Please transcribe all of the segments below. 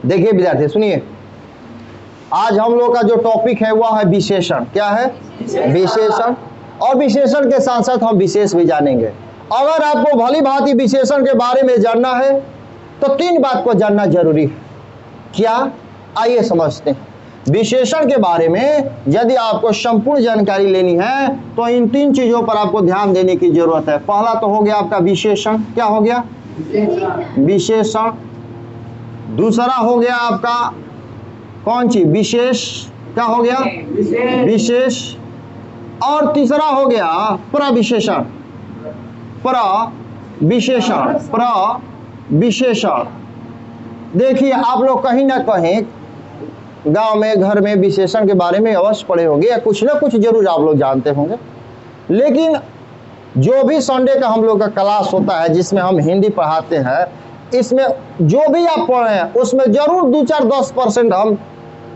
देखिए विद्यार्थी सुनिए, आज हम लोग का जो टॉपिक है वह है विशेषण। क्या है? विशेषण। और विशेषण के साथ साथ हम विशेष भी जानेंगे। अगर आपको भली भांति विशेषण के बारे में जानना है तो 3 बात को जानना जरूरी है। क्या? आइए समझते हैं। विशेषण के बारे में यदि आपको संपूर्ण जानकारी लेनी है तो इन 3 चीजों पर आपको ध्यान देने की जरूरत है। पहला तो हो गया आपका विशेषण। क्या हो गया? विशेषण। दूसरा हो गया आपका कौन सी? विशेष। क्या हो गया? विशेष। और तीसरा हो गया प्रविशेषण। प्रविशेषण। प्रविशेषण। देखिए आप लोग कहीं ना कहीं गांव में, घर में विशेषण के बारे में अवश्य पढ़े होंगे या कुछ ना कुछ जरूर आप लोग जानते होंगे। लेकिन जो भी संडे का हम लोग का क्लास होता है जिसमें हम हिंदी पढ़ाते हैं, इसमें जो भी आप पढ़े हैं उसमें जरूर 2-4-10% हम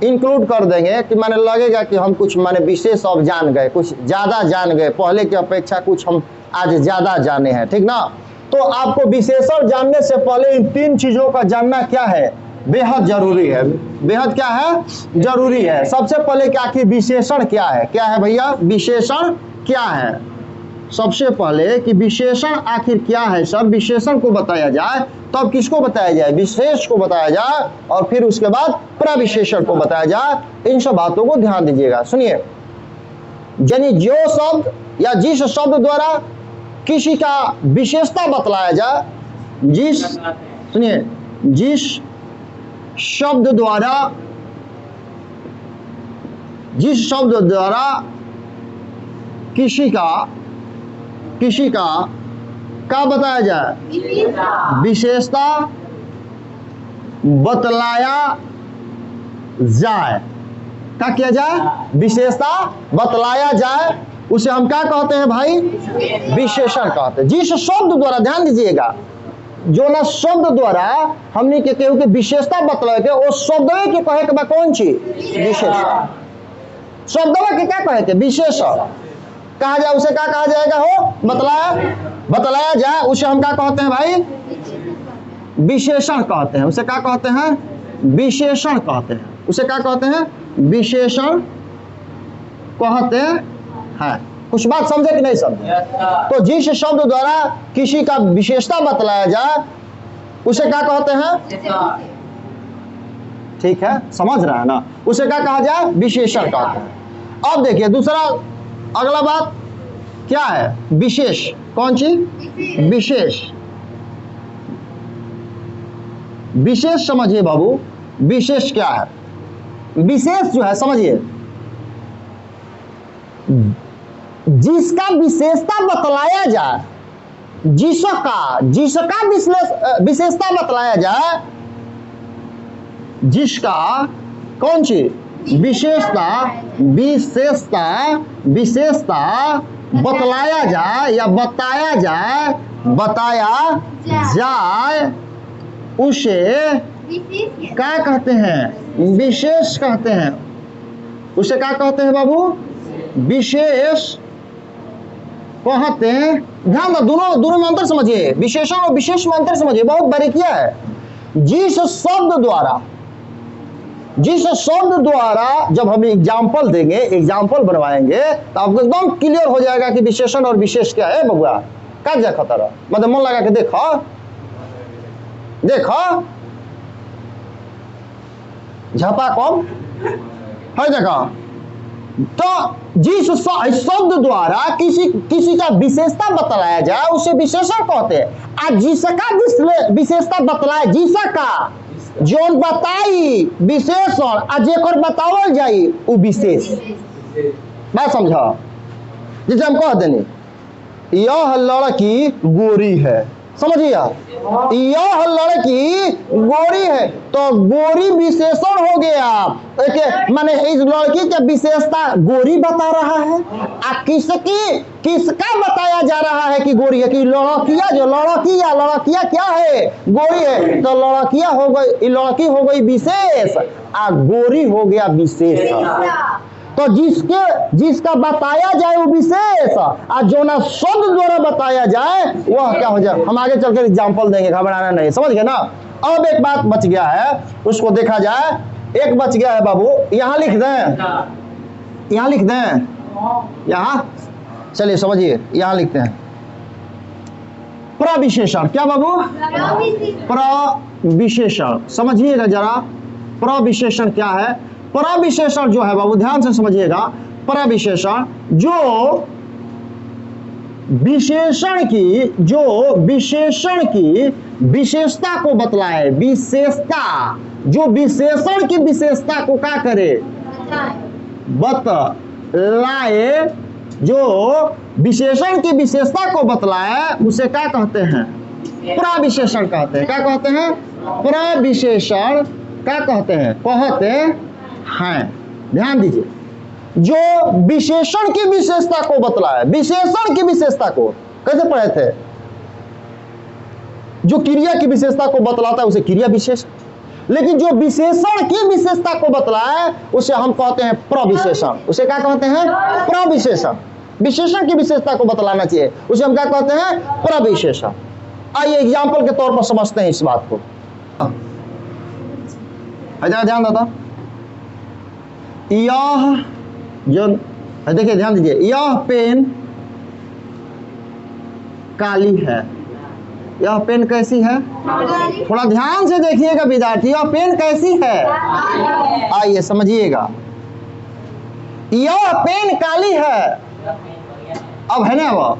इंक्लूड कर देंगे कि माने लगेगा कि हम कुछ माने विशेष अब जान गए, कुछ ज़्यादा जान गए, पहले की अपेक्षा कुछ हम आज ज़्यादा जाने हैं। ठीक ना? तो आपको विशेषण जानने से पहले इन 3 चीज़ों का जानना क्या है? बेहद जरूरी है। बेहद क्या है? जरूरी है। सबसे पहले क्या कि विशेषण क्या है? क्या है भैया? विशेषण क्या है? सबसे पहले कि विशेषण आखिर क्या है, सब विशेषण को बताया जाए, तब किसको बताया जाए? विशेष को बताया जाए, और फिर उसके बाद प्रविशेषण को बताया जाए। इन सब बातों को ध्यान दीजिएगा। सुनिए, यानी जो शब्द या जिस शब्द द्वारा किसी का विशेषता बतलाया जाए, जिस शब्द द्वारा किसी का बताया जाए? विशेषता बतलाया जाए। क्या किया जाए? विशेषता बतलाया जाए, उसे हम क्या कहते हैं भाई? विशेषण कहते हैं। जिस शब्द द्वारा, ध्यान दीजिएगा, जो ना शब्द द्वारा हमने के केहू के विशेषता बतलाए के, वो शब्द के कहे के बा कौन चीज? विशेषण। शब्द के क्या कहे के? विशेषण कहा जाए। उसे क्या कहा जाएगा? हो बतलाया जाए, उसे हम क्या कहते हैं भाई? विशेषण कहते हैं। उसे क्या कहते हैं? विशेषण कहते हैं। उसे क्या कहते हैं? विशेषण कहते हैं। कुछ बात समझे कि नहीं समझे? तो जिस शब्द द्वारा किसी का विशेषता बतलाया जाए उसे क्या कहते हैं? ठीक है, समझ रहा है ना? उसे क्या कहा जाए? विशेषण कहते हैं। अब देखिए दूसरा, अगला बात क्या है? विशेष। कौन सी? विशेष। विशेष समझिए बाबू, विशेष क्या है? विशेष जो है समझिए, जिसका विशेषता बतलाया जाए, जिसका विशेषता बतलाया जाए, जिसका कौन सी? विशेषता बतलाया जाए या बताया जाए, उसे क्या कहते हैं? विशेष कहते हैं। उसे क्या कहते हैं बाबू? विशेष कहते हैं। ध्यान दो, दोनों में अंतर समझिए। विशेषण और विशेष में अंतर समझिए, बहुत बारीकियां है। जिस शब्द द्वारा जब हम एग्जाम्पल देंगे, एग्जाम्पल बनवाएंगे, तो आपको एकदम क्लियर हो जाएगा कि विशेषण और विशेष क्या है। बबुआ का जा खतर मतलब मन लगा के देखो झापा कम है देखो। तो जिस शब्द द्वारा किसी का विशेषता बतलाया जाए उसे विशेषण कहते हैं। आ जिसका विशेषता बतलाया, जिसका जोन बताई विशेषण, आ जेकर बतावल जाई वो विशेष। बात समझा? जैसे हम कह देनी यह लड़की गोरी है, समझिए, यह लड़की गोरी है, तो गोरी विशेषण हो गया। माने इस लड़की की विशेषता गोरी बता रहा है। किसका बताया जा रहा है कि गोरी है? कि लड़कियां, जो लड़कियां क्या है? गोरी है। तो लड़कियां हो गई, लड़की हो गई विशेष, आ गोरी हो गया विशेष। तो जिसका बताया जाए वो विशेष, और जो ना शब्द द्वारा बताया जाए वह क्या हो जाए? हम आगे चलकर एग्जाम्पल देंगे, घबराना नहीं, समझ गए ना? अब एक बात बच गया है, उसको देखा जाए। एक बच गया है बाबू, यहां लिख दें, यहां लिख दें, यहां चलिए समझिए, यहां लिखते हैं प्रविशेषण। क्या बाबू? प्रविशेषण। समझिएगा जरा, प्रविशेषण क्या है? प्रविशेषण जो है बाबू ध्यान से समझिएगा, प्रविशेषण जो विशेषण की विशेषता को बतलाए, विशेषता, जो विशेषण की विशेषता को क्या करे? बतलाए, जो विशेषण की विशेषता को बतलाए उसे क्या कहते हैं? प्रविशेषण कहते हैं। क्या कहते हैं? प्रविशेषण क्या कहते हैं? कहते हैं। ध्यान दीजिए, जो विशेषण की विशेषता को बतलाए, विशेषण की विशेषता को कैसे पढ़े थे? जो क्रिया की विशेषता को बतलाता है उसे क्रिया विशेष, लेकिन जो विशेषण की विशेषता को बतलाए उसे हम कहते हैं प्रविशेषण। उसे क्या कहते हैं? प्रविशेषण। विशेषण की विशेषता को बतलाना चाहिए, उसे हम क्या कहते हैं? प्रविशेषण। आइए एग्जाम्पल के तौर पर समझते हैं इस बात को। ध्यान देता, यह जो देखिए, ध्यान दीजिए, यह पेन काली है। यह पेन कैसी है? थोड़ा ध्यान से देखिएगा विद्यार्थी, यह पेन कैसी है? आइए समझिएगा, यह पेन काली है। अब है ना, वो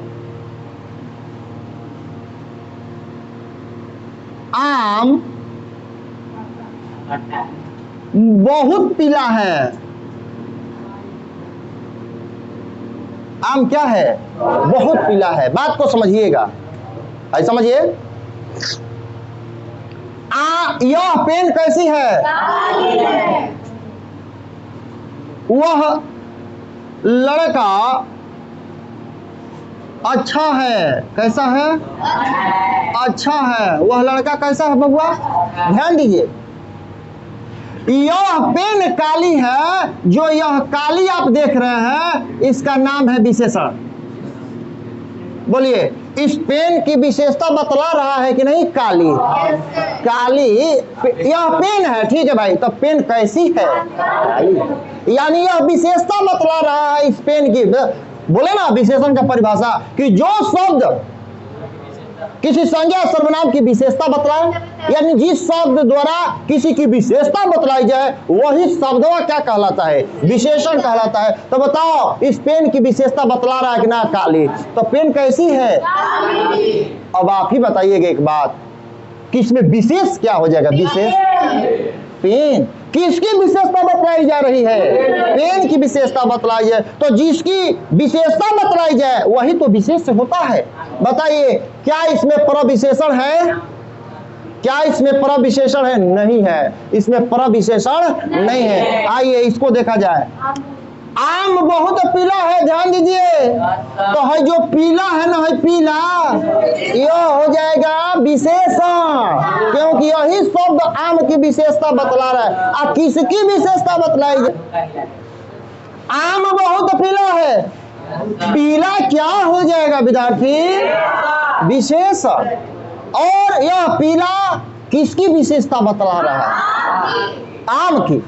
आम बहुत पीला है। आम क्या है? बहुत पीला है। बात को समझिएगा, ऐसा समझिए। यह पेन कैसी है? वह लड़का अच्छा है। कैसा है? अच्छा है। वह लड़का कैसा है बबुआ? ध्यान दीजिए, यह पेन काली है। जो यह काली आप देख रहे हैं इसका नाम है विशेषण। बोलिए, इस पेन की विशेषता बतला रहा है कि नहीं? काली। काली, यह पेन है, ठीक है भाई, तो पेन कैसी है? यानी यह विशेषता बतला रहा है इस पेन की। बोले ना विशेषण का परिभाषा, कि जो शब्द किसी संज्ञा सर्वनाम की विशेषता बतलाए, यानी जिस शब्द द्वारा किसी की विशेषता बतलाई जाए वही शब्द क्या कहलाता है? विशेषण कहलाता है। तो बताओ, इस पेन की विशेषता बतला रहा है कि ना? काली। तो पेन कैसी है? अब आप ही बताइएगा एक बात, कि इसमें विशेष क्या हो जाएगा? विशेष पेन किसकी विशेषता बतलाई जा रही है? पेन की विशेषता बतलाई जाए, तो जिसकी विशेषता बतलाई जाए वही तो विशेष होता है। बताइए, क्या इसमें प्रविशेषण है? क्या इसमें प्रविशेषण है? नहीं है, इसमें प्रविशेषण नहीं है। आइए इसको देखा जाए, आम बहुत पीला है। ध्यान दीजिए, तो है जो पीला है ना, है पीला, यह हो जाएगा विशेषण, क्योंकि यही शब्द आम की विशेषता बतला रहा है। आ किसकी विशेषता बतलाई जाए? आम बहुत पीला है, पीला क्या हो जाएगा विद्यार्थी? विशेषण। और यह पीला किसकी विशेषता बतला रहा है? आम की।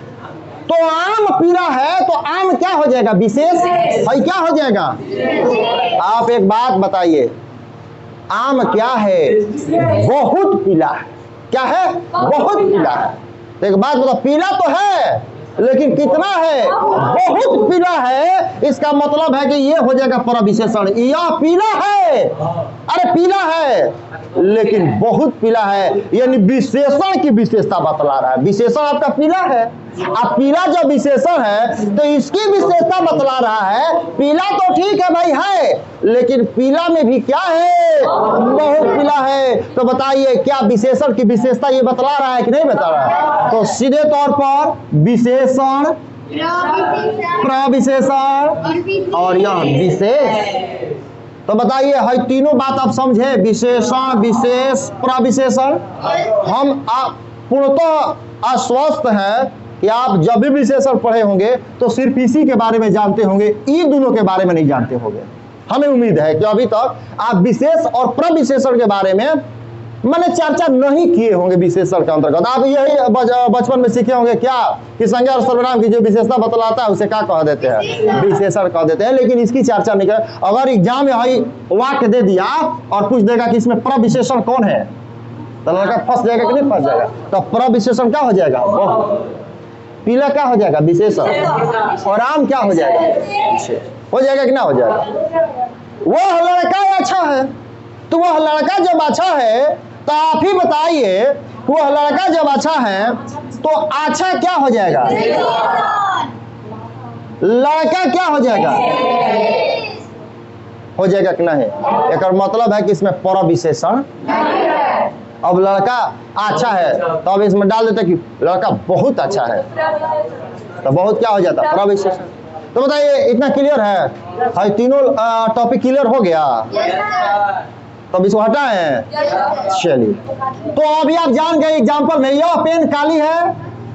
तो आम पीला है, तो आम क्या हो जाएगा? विशेष है। क्या हो जाएगा? आप एक बात बताइए, आम क्या है? बहुत पीला है। क्या है? बहुत पीला है। तो एक बात बताओ, पीला तो है लेकिन कितना है? बहुत पीला है। इसका मतलब है कि ये हो जाएगा प्रविशेषण। यह पीला है, अरे पीला है लेकिन बहुत पीला है, यानी विशेषण की विशेषता बतला रहा है। विशेषण आपका पीला है, अब पीला जो विशेषण है तो इसकी विशेषता बतला रहा है। पीला तो ठीक है भाई है, लेकिन पीला में भी क्या है? बहुत पीला है। तो बताइए, क्या विशेषण की विशेषता ये बतला रहा है कि नहीं बता रहा है? तो सीधे तौर पर विशेषण, प्रविशेषण और यह विशेष। तो बताइए, है तीनों बात आप समझे? विशेषण, विशेष, प्रविशेषण। हम पूर्णतः आश्वस्त है कि आप जब भी विशेषण पढ़े होंगे तो सिर्फ इसी के बारे में जानते होंगे, इन दोनों के बारे में नहीं जानते होंगे। हमें उम्मीद है कि अभी तक आप विशेष और प्रविशेषण के बारे में मैंने चर्चा नहीं किए होंगे विशेषण के अंतर्गत। आप यही बचपन में सीखे होंगे क्या कि संज्ञा और सर्वनाम की जो विशेषता बतलाता है उसे क्या कह देते हैं, विशेषण कह देते हैं, लेकिन इसकी चर्चा नहीं कर। अगर एग्जाम में भाई वाक्य दे दिया और पूछ देगा कि इसमें प्रविशेषण कौन है, तो लड़का फंस जाएगा कि नहीं फंस जाएगा? तो प्रविशेषण क्या हो जाएगा? पीला क्या हो जाएगा? विशेषण। और आम क्या हो जाएगा? हो जाएगा कि ना हो जाएगा? वह लड़का अच्छा है, तो वह लड़का जब अच्छा है तो आप ही बताइए, वह लड़का जब अच्छा है तो अच्छा क्या हो जाएगा? लड़का क्या हो जाएगा? हो जाएगा कि नहीं? एक मतलब है कि इसमें प्रविशेषण। अब लड़का अच्छा है तो अब इसमें डाल देते कि लड़का बहुत अच्छा है, तो बहुत क्या हो जाता? प्रविशेषण। तो बताइए इतना क्लियर है? भाई तीनों टॉपिक क्लियर हो गया? तो अब इसको हटाएं। चलिए, तो अभी आप जान गए एग्जाम्पल में, यह पेन काली है,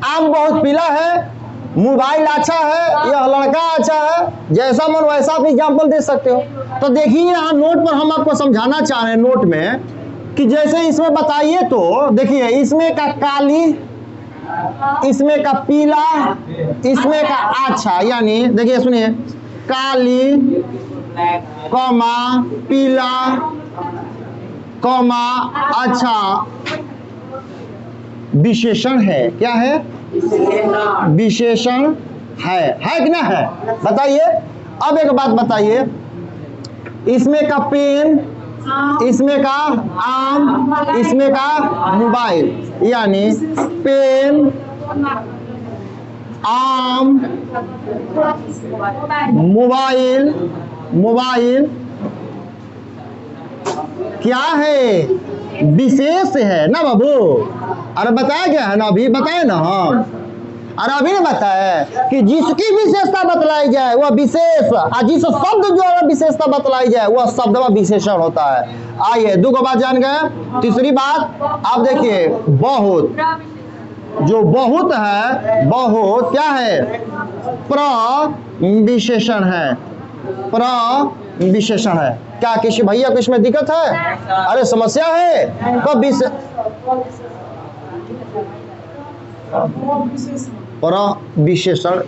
आम बहुत पीला है, मोबाइल अच्छा है, यह लड़का अच्छा है। जैसा मन वैसा आप एग्जाम्पल दे सकते हो। तो देखिए यहाँ नोट पर हम आपको समझाना चाह रहे हैं नोट में कि जैसे इसमें बताइए, तो देखिए इसमें का काली, इसमें का पीला, इसमें का अच्छा, यानी देखिए सुनिए, काली कॉमा पीला कॉमा अच्छा विशेषण है। क्या है? विशेषण है कि ना है? बताइए। अब एक बात बताइए, इसमें का पेन, इसमें का आम, इसमें का मोबाइल, यानी पेन, आम, मोबाइल, मोबाइल क्या है? विशेष है ना बाबू? अरे बताया गया है ना, अभी बताए ना हम। अरे अभी ने बताया कि जिसकी विशेषता बतलाई जाए वह विशेष, और जिस शब्द जो विशेषता बतलाई जाए वह शब्द विशेषण होता है। आइए दो बात जान गए। तीसरी बात आप देखिए, बहुत, जो बहुत है, बहुत क्या है? प्रविशेषण है, प्रविशेषण है। क्या किसी भैया को इसमें दिक्कत है? अरे समस्या है? प्रविशेषण,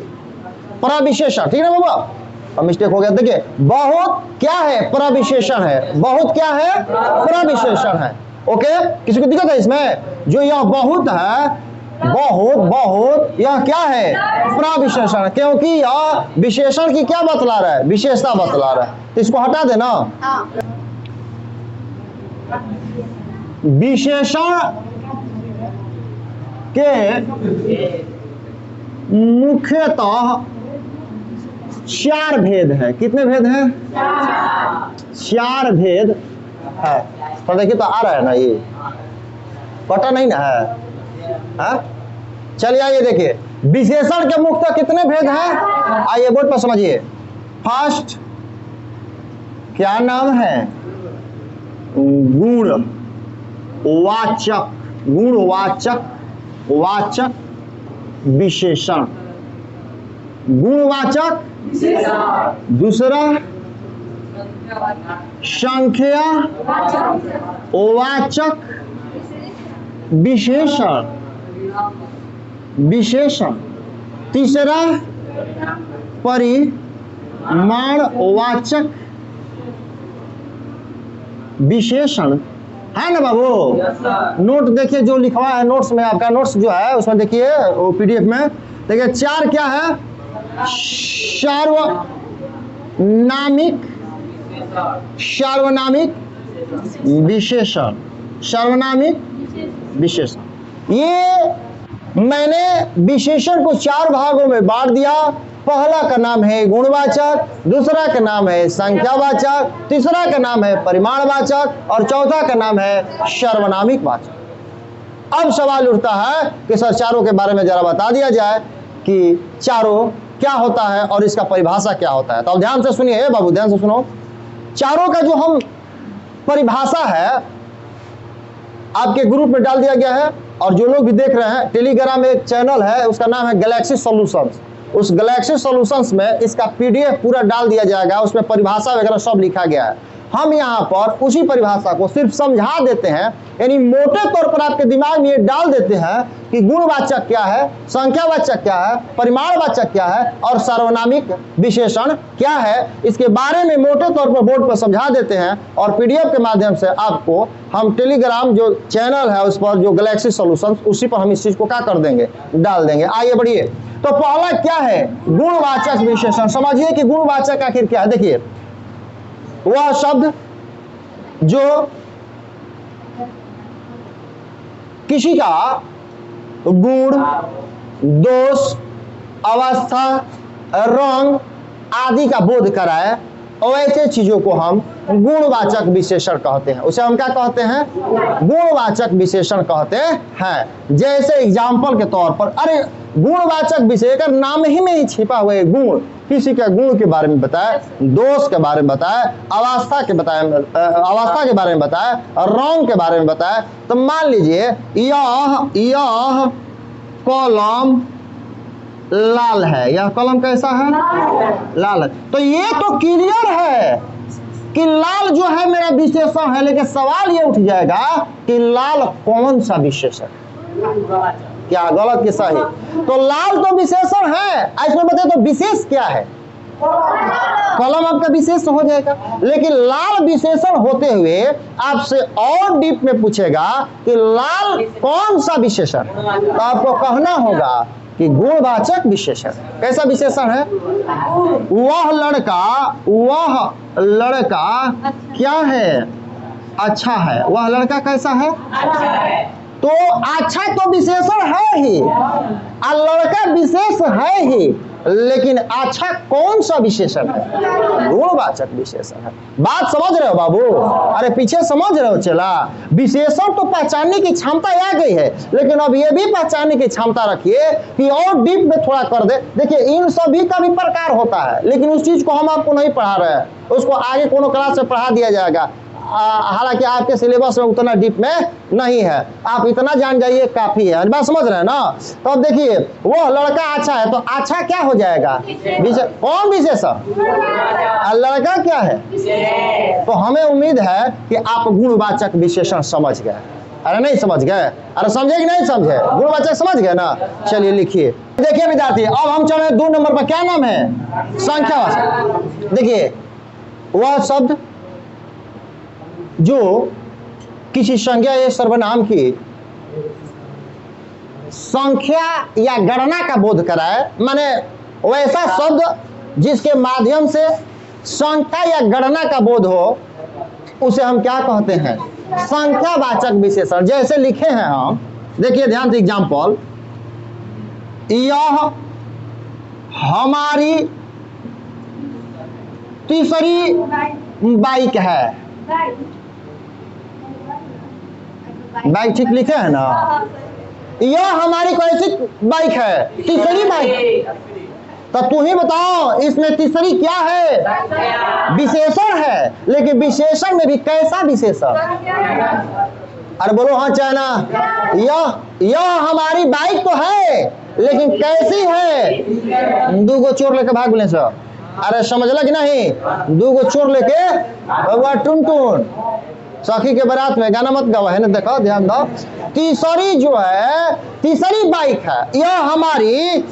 प्रविशेषण, ठीक है बाबा? अब मिस्टेक हो गया। देखिए बहुत क्या है? प्रविशेषण है। बहुत क्या है? प्रविशेषण है। ओके, किसी को दिक्कत है इसमें? जो यह बहुत है, बहुत बहुत, यह क्या है? प्रविशेषण, क्योंकि यह विशेषण की क्या बतला रहा है? विशेषता बतला रहा है। तो इसको हटा देना। विशेषण के मुख्यतः 4 भेद है। कितने भेद हैं? 4 भेद है। तो देखिए तो आ रहा है ना, ये पता नहीं ना है? चलिए आइए देखिए, विशेषण के मुख्यतः कितने भेद हैं? आइए बोर्ड पर समझिए। फर्स्ट क्या नाम है? गुणवाचक, गुणवाचक, वाचक विशेषण, गुणवाचक। दूसरा संख्या वाचक विशेषण, विशेषण। तीसरा परिमाणवाचक विशेषण, है ना बाबू? नोट देखिए जो लिखवा है नोट्स में, आपका नोट्स जो है उसमें देखिए वो पीडीएफ में देखिए 4 क्या है? सार्वनामिक, सार्वनामिक विशेषण, सार्वनामिक विशेषण। ये मैंने विशेषण को 4 भागों में बांट दिया। पहला का नाम है गुणवाचक, दूसरा का नाम है संख्यावाचक, तीसरा का नाम है परिमाणवाचक और चौथा का नाम है सार्वनामिक वाचक। अब सवाल उठता है कि सर चारों के बारे में जरा बता दिया जाए कि चारों क्या होता है और इसका परिभाषा क्या होता है। तो अब ध्यान से सुनिए बाबू, ध्यान से सुनो। चारों का जो हम परिभाषा है आपके ग्रुप में डाल दिया गया है, और जो लोग भी देख रहे हैं टेलीग्राम में एक चैनल है उसका नाम है गैलेक्सी सॉल्यूशंस। उस गैलेक्सी सॉल्यूशंस में इसका पीडीएफ पूरा डाल दिया जाएगा, उसमें परिभाषा वगैरह सब लिखा गया है। हम यहाँ पर उसी परिभाषा को सिर्फ समझा देते हैं, यानी मोटे तौर पर आपके दिमाग में ये डाल देते हैं कि गुणवाचक क्या है, संख्यावाचक क्या है, परिमाणवाचक क्या है और सार्वनामिक विशेषण क्या है। इसके बारे में मोटे तौर पर बोर्ड पर समझा देते हैं और पीडीएफ के माध्यम से आपको हम टेलीग्राम जो चैनल है उस पर, जो गैलेक्सी सॉल्यूशंस, उसी पर हम इस चीज को क्या कर देंगे, डाल देंगे। आइए बढ़िए। तो पहला क्या है, गुणवाचक विशेषण। समझिए कि गुणवाचक आखिर क्या है। देखिए, वह शब्द जो किसी का गुण, दोष, अवस्था, रंग आदि का बोध कराए, और ऐसे चीजों को हम गुणवाचक विशेषण कहते हैं। उसे हम क्या कहते हैं, गुणवाचक विशेषण कहते हैं। जैसे एग्जाम्पल के तौर पर, अरे गुणवाचक विशेषण नाम ही में ही छिपा हुआ है। गुण, किसी के गुण के बारे में बताए, दोष के बारे में बताए, अवस्था के बारे में बताए, रंग के बारे में बताए। तो मान लीजिए यह कलम लाल है, यह कलम कैसा है, लाल है। तो ये तो क्लियर है कि लाल जो है मेरा विशेषण है, लेकिन सवाल ये उठ जाएगा कि लाल कौन सा विशेषण, क्या गलत कि सही। तो लाल तो विशेषण है, इसमें बताए तो विशेष क्या है, कलम आपका विशेष हो जाएगा। लेकिन लाल विशेषण होते हुए आपसे और डीप में पूछेगा कि लाल कौन सा विशेषण, तो आपको कहना होगा कि गुणवाचक विशेषण। कैसा विशेषण है, वह लड़का क्या है, अच्छा है। वह लड़का कैसा है, तो अच्छा तो विशेषण है ही, और लड़का विशेष है ही, लेकिन अच्छा कौन सा विशेषण है, गुणवाचक विशेषण है। बात समझ रहे हो बाबू, अरे पीछे समझ रहे हो चला। विशेषण तो पहचानने की क्षमता आ गई है, लेकिन अब ये भी पहचानने की क्षमता रखिए कि और डीप में थोड़ा कर दे। देखिए, इन सभी का भी प्रकार होता है, लेकिन उस चीज को हम आपको नहीं पढ़ा रहे हैं, उसको आगे कोनो क्लास में पढ़ा दिया जाएगा। हालांकि आपके सिलेबस में उतना डीप में नहीं है, आप इतना जान जाइए काफी है। बात समझ रहे हैं ना। तो अब देखिए, वो लड़का अच्छा है, तो अच्छा क्या हो जाएगा, कौन विशेषण, लड़का क्या है। तो हमें उम्मीद है कि आप गुणवाचक विशेषण समझ गए। अरे नहीं समझ गए, अरे समझे कि नहीं समझे, गुणवाचक समझ गए ना। चलिए लिखिए। देखिए विद्यार्थी, अब हम चले 2 नंबर पर, क्या नाम है, संख्यावाचक। देखिए, वह शब्द जो किसी संज्ञा या सर्वनाम की संख्या या गणना का बोध कराए, माने वैसा शब्द जिसके माध्यम से संख्या या गणना का बोध हो, उसे हम क्या कहते हैं, संख्यावाचक विशेषण। जैसे लिखे हैं हम, देखिए ध्यान से एग्जाम्पल, यह हमारी तीसरी बाइक है। बाइक ठीक लिखे है ना, यह हमारी कौन सी बाइक है, तीसरी बाइक। तो तू ही बताओ, इसमें तीसरी क्या है, विशेषण है, लेकिन विशेषण में भी कैसा विशेषण, अरे बोलो हाँ चाइना। यह हमारी बाइक तो है, लेकिन कैसी है, 2 गो चोर लेके भाग बोले सर। अरे समझला कि नहीं, 2 गो चोर लेके भगवा टुन टुन, सखी के बारात में गाना मत गावा है ना, देखो ध्यान दो। तीसरी जो है, तीसरी बाइक है, यह हमारी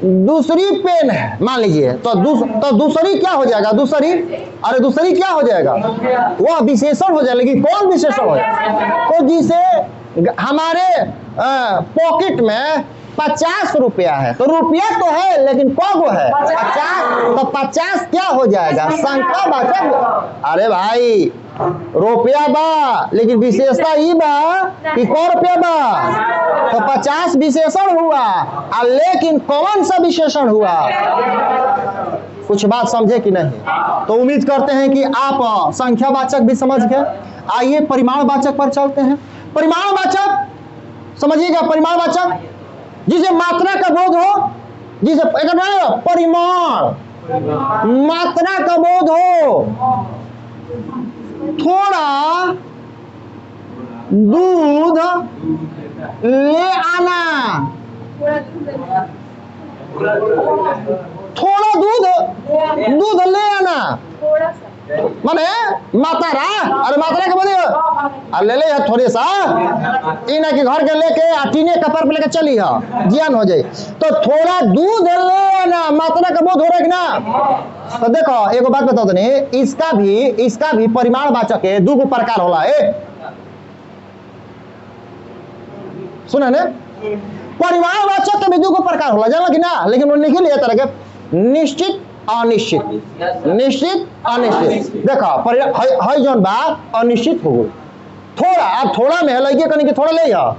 दूसरी पेन है, मान लीजिए। तो दूसरी क्या हो जाएगा, दूसरी, अरे दूसरी क्या हो जाएगा, वह विशेषण हो जाएगा। लेकिन कौन विशेषण हो जाएगा, तो जिसे हमारे पॉकेट में 50 रुपया है, तो रुपया तो है लेकिन कौगो है, 50। तो 50 क्या हो जाएगा, संख्यावाचक। अरे भाई रुपया बा, लेकिन विशेषता ई बा कि कौ रुपया बा, तो 50 विशेषण हुआ, लेकिन कौन सा विशेषण हुआ, कुछ बात समझे कि नहीं। तो उम्मीद करते हैं कि आप संख्यावाचक भी समझ गए। आइए परिमाणवाचक पर चलते हैं। परिमाणवाचक समझिएगा, परिमाणवाचक जिसे मात्रा का बोध हो, जिसे परिमाण, मात्रा का बोध हो। थोड़ा दूध ले आना, थोड़ा दूध ले आना, माने मातारा, अरे मातारा के बोलिए अरे ले ले यार थोड़ी सा इना के घर के लेके टीने कपर पे लेके चली है जियान हो जाए तो थोड़ा दूध ले ना, मातारा का बोध हो रहा है कि ना। तो देखो एगो बात बताओ तनी, इसका भी परिमाणवाचक है, दो प्रकार होला है, सुना ने परिमाणवाचक के भी दो प्रकार होला जानला कि ना, लेकिन वो लिख लिया तरह के निश्चित अनिश्चित, निश्चित अनिश्चित। देखो हई जौन बा अनिश्चित हो गई, थोड़ा अब थोड़ा में लगे कनी के थोड़ा ले जा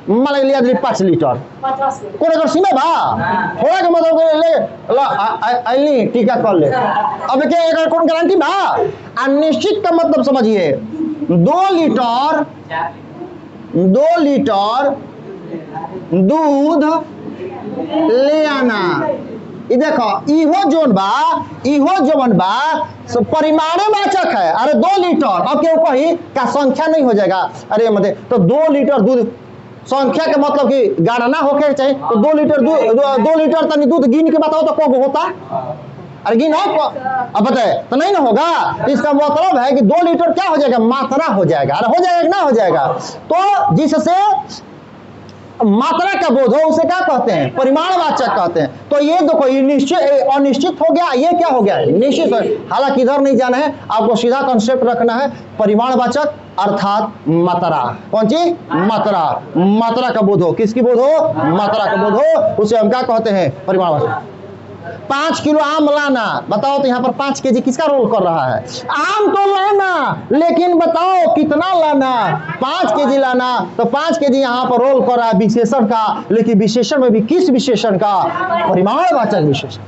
मान लिया 5 लीटर कोई अगर सीमा बा थोड़ा के मतलब ले अली टीका कर ले, अब के एकर कौन गारंटी बा। अनिश्चित का मतलब समझिए 2 लीटर दूध ले आना, देखो इहो जोन बा परिमाणवाचक है। अरे 2 लीटर अब क्यों कही का संख्या नहीं हो जाएगा, अरे मतलब तो 2 लीटर दूध संख्या के मतलब कि गणना होके चाहिए, तो 2 लीटर दूध 2 लीटर तनी दूध गिन के बताओ तो कब होता, अरे गिन अब बताए तो नहीं ना होगा। इसका मतलब है कि 2 लीटर क्या हो जाएगा, मात्रा हो जाएगा, अरे हो जाएगा ना हो जाएगा। तो जिससे मात्रा का बोध हो उसे क्या कहते हैं, परिमाणवाचक कहते हैं। तो ये देखो ये निश्चित अनिश्चित हो गया, ये क्या हो गया निश्चित। हालांकि इधर नहीं जाना है, आपको सीधा कंसेप्ट रखना है परिमाणवाचक अर्थात मात्रा। कौन सी मात्रा, मात्रा का बोध हो, किसकी बोध हो, मात्रा का बोध हो, उसे हम क्या कहते हैं परिमाणवाचक। 5 किलो आम लाना, बताओ तो यहाँ पर 5 केजी किसका रोल कर रहा है, आम तो लाना, लेकिन बताओ कितना लाना, 5 केजी लाना, तो 5 केजी यहाँ पर रोल कर रहा है विशेषण का, लेकिन विशेषण में भी किस विशेषण का, परिमाणवाचक विशेषण।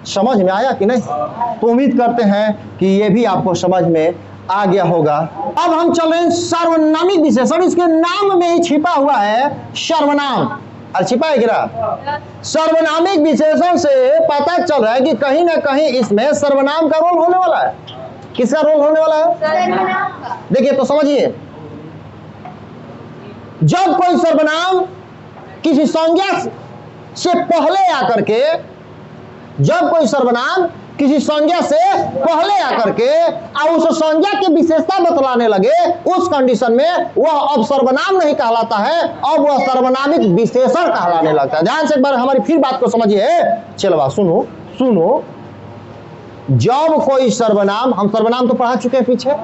समझ में आया कि नहीं, तो उम्मीद करते हैं कि ये भी आपको समझ में आ गया होगा। अब हम चलें सर्वनामिक विशेषण, इसके नाम में ही छिपा हुआ है सर्वनाम, छिपा है गिरा। सर्वनामिक विशेषण से पता चल रहा है कि कहीं ना कहीं इसमें सर्वनाम का रोल होने वाला है। किसका रोल होने वाला है, देखिए तो समझिए, जब कोई सर्वनाम किसी संज्ञा से पहले आकर के, जब कोई सर्वनाम किसी संज्ञा से पहले आकर के और उस संज्ञा की विशेषता बतलाने लगे, उस कंडीशन में वह अब सर्वनाम नहीं कहलाता है, अब वह सर्वनामिक विशेषण कहलाने लगता है। ध्यान से एक बार हमारी फिर बात को समझिए, चलो सुनो। जब कोई सर्वनाम, हम सर्वनाम तो पढ़ा चुके हैं पीछे,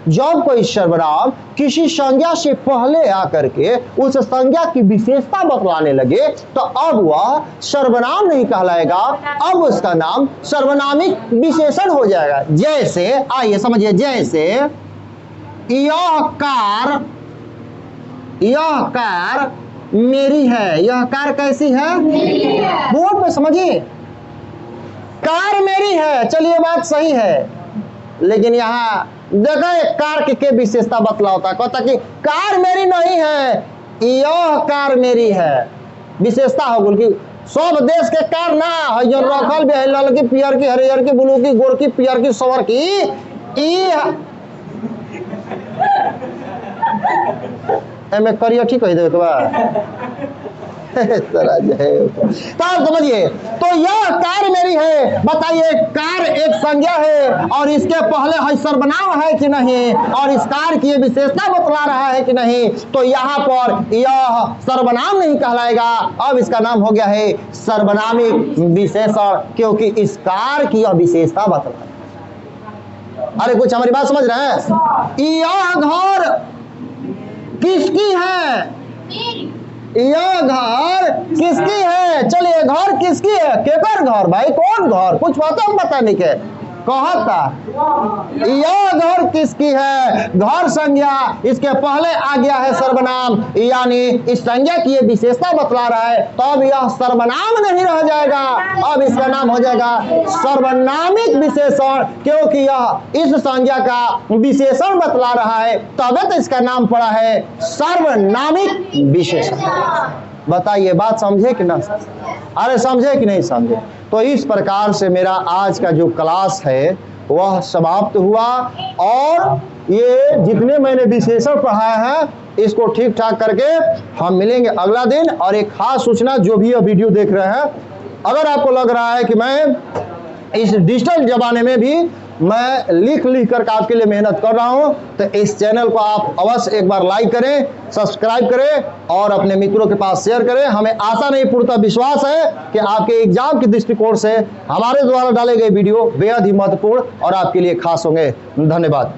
जब कोई सर्वनाम किसी संज्ञा से पहले आकर के उस संज्ञा की विशेषता बतलाने लगे, तो अब वह सर्वनाम नहीं कहलाएगा, अब उसका नाम सर्वनामिक विशेषण हो जाएगा। जैसे आइए समझिए, जैसे यह कार मेरी है, यह कार कैसी है, बोर्ड पे समझिए, कार मेरी है, चलिए बात सही है, लेकिन यहाँ देखो एक कार के विशेषता बतला होता है, कहता कि कार मेरी नहीं है, यह कार मेरी है, विशेषता हो गई कि सब देश के कार ना है, जो रखल भी है लाल की, पियर की, हरियर की, ब्लू की, गोर की, पियर की, सवर की, एमे करियठी कह देवे तब समझिए। तो यह कार मेरी है, बताइए कार एक संज्ञा है और इसके पहले है सर्वनाम है कि नहीं, और इस कार की विशेषता बतला रहा है कि नहीं, तो यहाँ पर यह सर्वनाम नहीं कहलाएगा, अब इसका नाम हो गया है सर्वनामिक विशेषण, क्योंकि इस कार की यह विशेषता बतला। अरे कुछ हमारी बात समझ रहे हैं, यह घर किसकी है, यह घर किसकी है, चलिए घर किसकी है, केकर घर भाई, कौन घर, कुछ पता बताने के कहता, यह घर किसकी है, घर संज्ञा, इसके पहले आ गया है सर्वनाम, यानी इस संज्ञा की ये विशेषता बतला रहा है, तो अब यह सर्वनाम नहीं रह जाएगा, अब इसका नाम हो जाएगा सर्वनामिक विशेषण, क्योंकि यह इस संज्ञा का विशेषण बतला रहा है, तब तो इसका नाम पड़ा है सर्वनामिक विशेषण। बताइए बात समझे कि ना, अरे समझे कि नहीं समझे। तो इस प्रकार से मेरा आज का जो क्लास है वह समाप्त हुआ, और ये जितने मैंने विशेषण पढ़ाया है इसको ठीक ठाक करके हम मिलेंगे अगला दिन। और एक खास सूचना, जो भी ये वीडियो देख रहे हैं, अगर आपको लग रहा है कि मैं इस डिजिटल जमाने में भी मैं लिख कर आपके लिए मेहनत कर रहा हूं। तो इस चैनल को आप अवश्य एक बार लाइक करें, सब्सक्राइब करें और अपने मित्रों के पास शेयर करें। हमें आशा नहीं पूर्णतः विश्वास है कि आपके एग्जाम के दृष्टिकोण से हमारे द्वारा डाले गए वीडियो बेहद ही महत्वपूर्ण और आपके लिए खास होंगे। धन्यवाद।